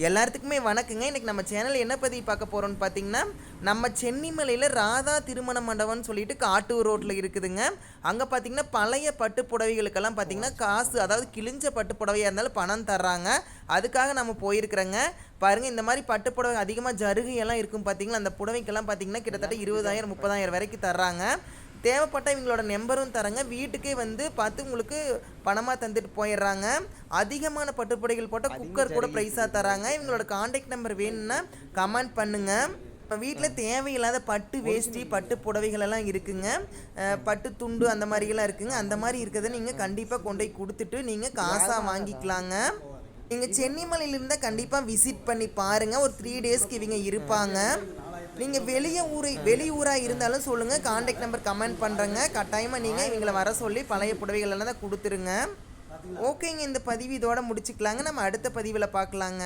எல்லாத்துக்குமே வணக்கங்க. இன்றைக்கி நம்ம சேனலில் என்ன பதிவு பார்க்க போகிறோம்னு பார்த்தீங்கன்னா, நம்ம சென்னிமலையில் ராதா திருமண மண்டபம்னு சொல்லிட்டு காட்டூர் ரோட்டில் இருக்குதுங்க. அங்கே பார்த்தீங்கன்னா பழைய பட்டு புடவைகளுக்கெல்லாம் பார்த்தீங்கன்னா காசு, அதாவது கிழிஞ்ச பட்டு புடவையாக இருந்தாலும் பணம் தர்றாங்க. அதுக்காக நம்ம போயிருக்கிறோங்க. பாருங்கள், இந்த மாதிரி பட்டு புடவை அதிகமாக ஜருகையெல்லாம் இருக்கும் பார்த்தீங்களா, அந்த புடவைக்கெல்லாம் பார்த்தீங்கன்னா கிட்டத்தட்ட 20,000 30,000 வரைக்கும் தர்றாங்க. தேவைப்பட்ட இவங்களோட நம்பரும் தரங்க, வீட்டுக்கே வந்து பார்த்து உங்களுக்கு பணமாக தந்துட்டு போயிடுறாங்க. அதிகமான பட்டுப்புடைகள் போட்டால் குக்கர் கூட ப்ரைஸாக தராங்க. இவங்களோட காண்டாக்ட் நம்பர் வேணும்னா கமெண்ட் பண்ணுங்கள். இப்போ வீட்டில் தேவையில்லாத பட்டு வேஷ்டி பட்டு புடவைகள் எல்லாம் இருக்குங்க, பட்டு துண்டு அந்த மாதிரிலாம் இருக்குங்க. அந்த மாதிரி இருக்கிறத நீங்கள் கண்டிப்பாக கொண்டு போய் கொடுத்துட்டு நீங்கள் காசாக வாங்கிக்கலாங்க. நீங்கள் சென்னிமலையில் இருந்தால் கண்டிப்பாக விசிட் பண்ணி பாருங்கள். ஒரு 3 டேஸ்க்கு இவங்க இருப்பாங்க. நீங்கள் வெளியூராக இருந்தாலும் சொல்லுங்கள், காண்டாக்ட் நம்பர் கமெண்ட் பண்ணுறேங்க. கட்டாயமாக நீங்கள் இவங்களை வர சொல்லி பழைய புடவைகள் எல்லாம் தான் கொடுத்துருங்க. ஓகேங்க, இந்த பதிவு இதோட முடிச்சுக்கலாங்க. நம்ம அடுத்த பதிவில் பார்க்கலாங்க.